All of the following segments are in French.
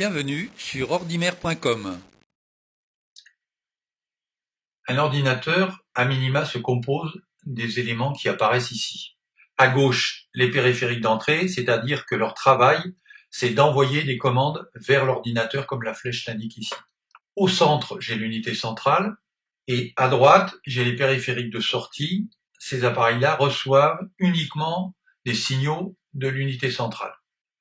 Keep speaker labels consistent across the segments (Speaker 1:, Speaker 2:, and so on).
Speaker 1: Bienvenue sur ordimer.com.
Speaker 2: Un ordinateur, à minima, se compose des éléments qui apparaissent ici. À gauche, les périphériques d'entrée, c'est-à-dire que leur travail, c'est d'envoyer des commandes vers l'ordinateur comme la flèche l'indique ici. Au centre, j'ai l'unité centrale et à droite, j'ai les périphériques de sortie. Ces appareils-là reçoivent uniquement des signaux de l'unité centrale.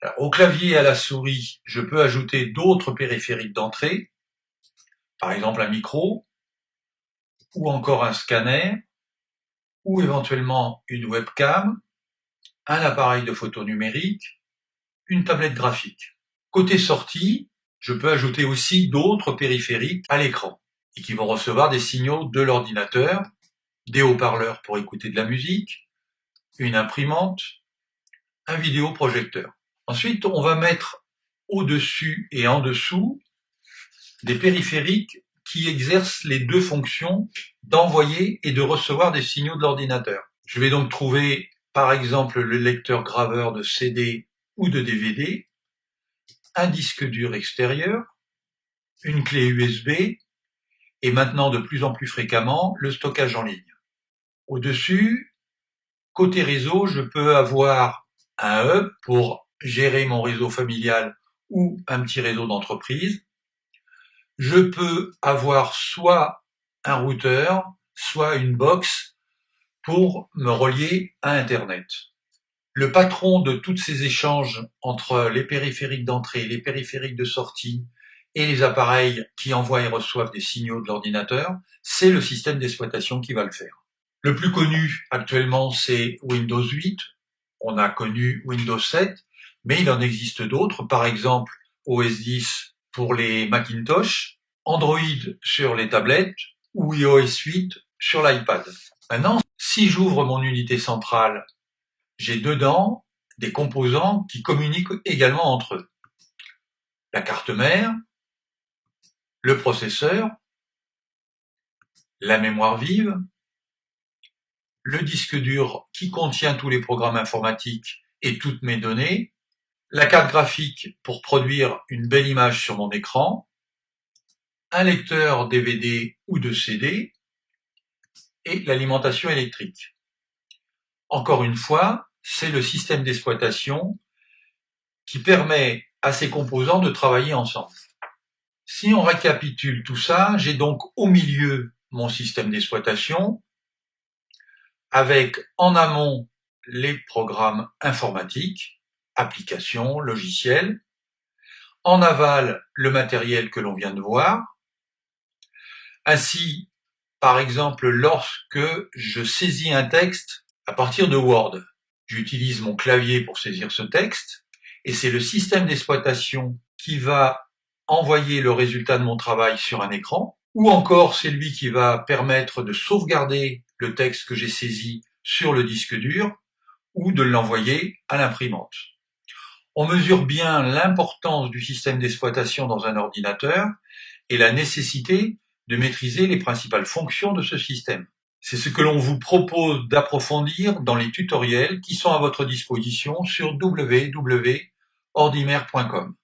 Speaker 2: Alors, au clavier et à la souris, je peux ajouter d'autres périphériques d'entrée, par exemple un micro, ou encore un scanner, ou éventuellement une webcam, un appareil de photo numérique, une tablette graphique. Côté sortie, je peux ajouter aussi d'autres périphériques à l'écran et qui vont recevoir des signaux de l'ordinateur, des haut-parleurs pour écouter de la musique, une imprimante, un vidéoprojecteur. Ensuite, on va mettre au-dessus et en dessous des périphériques qui exercent les deux fonctions d'envoyer et de recevoir des signaux de l'ordinateur. Je vais donc trouver par exemple le lecteur graveur de CD ou de DVD, un disque dur extérieur, une clé USB et maintenant de plus en plus fréquemment le stockage en ligne. Au-dessus, côté réseau, je peux avoir un hub pour gérer mon réseau familial ou un petit réseau d'entreprise. Je peux avoir soit un routeur, soit une box pour me relier à Internet. Le patron de tous ces échanges entre les périphériques d'entrée, les périphériques de sortie et les appareils qui envoient et reçoivent des signaux de l'ordinateur, c'est le système d'exploitation qui va le faire. Le plus connu actuellement, c'est Windows 8. On a connu Windows 7, mais il en existe d'autres, par exemple OS X pour les Macintosh, Android sur les tablettes ou iOS 8 sur l'iPad. Maintenant, si j'ouvre mon unité centrale, j'ai dedans des composants qui communiquent également entre eux. La carte mère, le processeur, la mémoire vive, le disque dur qui contient tous les programmes informatiques et toutes mes données, la carte graphique pour produire une belle image sur mon écran, un lecteur DVD ou de CD et l'alimentation électrique. Encore une fois, c'est le système d'exploitation qui permet à ces composants de travailler ensemble. Si on récapitule tout ça, j'ai donc au milieu mon système d'exploitation avec en amont les programmes informatiques, applications, logiciels, en aval le matériel que l'on vient de voir. Ainsi, par exemple, lorsque je saisis un texte à partir de Word, j'utilise mon clavier pour saisir ce texte et c'est le système d'exploitation qui va envoyer le résultat de mon travail sur un écran, ou encore c'est lui qui va permettre de sauvegarder le texte que j'ai saisi sur le disque dur ou de l'envoyer à l'imprimante. On mesure bien l'importance du système d'exploitation dans un ordinateur et la nécessité de maîtriser les principales fonctions de ce système. C'est ce que l'on vous propose d'approfondir dans les tutoriels qui sont à votre disposition sur www.ordimer.com.